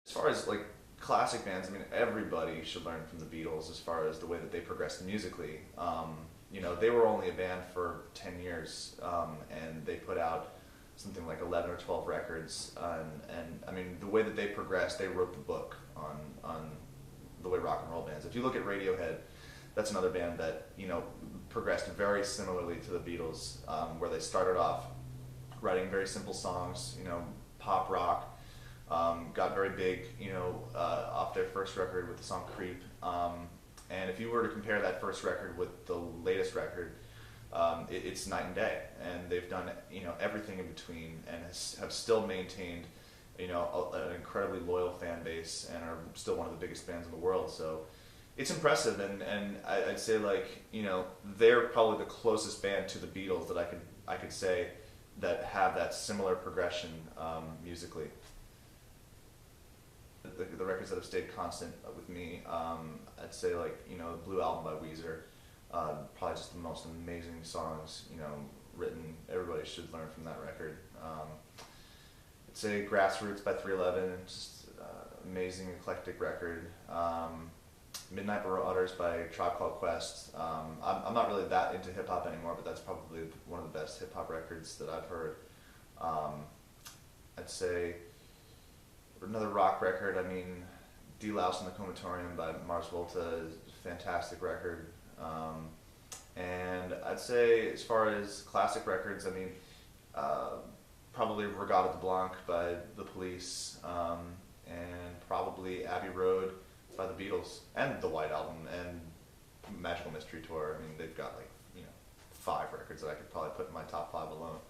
As far as like classic bands, I mean, everybody should learn from the Beatles as far as the way that they progressed musically. They were only a band for 10 years, and they put out something like 11 or 12 records. And I mean, the way that they progressed, they wrote the book on the way rock and roll bands. If you look at Radiohead, that's another band that, progressed very similarly to the Beatles, where they started off writing very simple songs, pop rock. Got very big, off their first record with the song "Creep." And if you were to compare that first record with the latest record, it's night and day. And they've done, everything in between, and have still maintained, an incredibly loyal fan base, and are still one of the biggest bands in the world. So it's impressive, and I'd say they're probably the closest band to the Beatles that I could say that have that similar progression musically. The records that have stayed constant with me, I'd say the Blue Album by Weezer, probably just the most amazing songs written. Everybody should learn from that record. I'd say Grassroots by 311, just amazing eclectic record. Midnight Marauders by Tribe Called Quest. I'm not really that into hip hop anymore, but that's probably one of the best hip hop records that I've heard. I'd say another rock record, I mean, D. Louse and the Comatorium by Mars Volta is a fantastic record. And I'd say, as far as classic records, I mean, probably Reggatta de Blanc by The Police, and probably Abbey Road by the Beatles, and the White Album, and Magical Mystery Tour. I mean, they've got 5 records that I could probably put in my top 5 alone.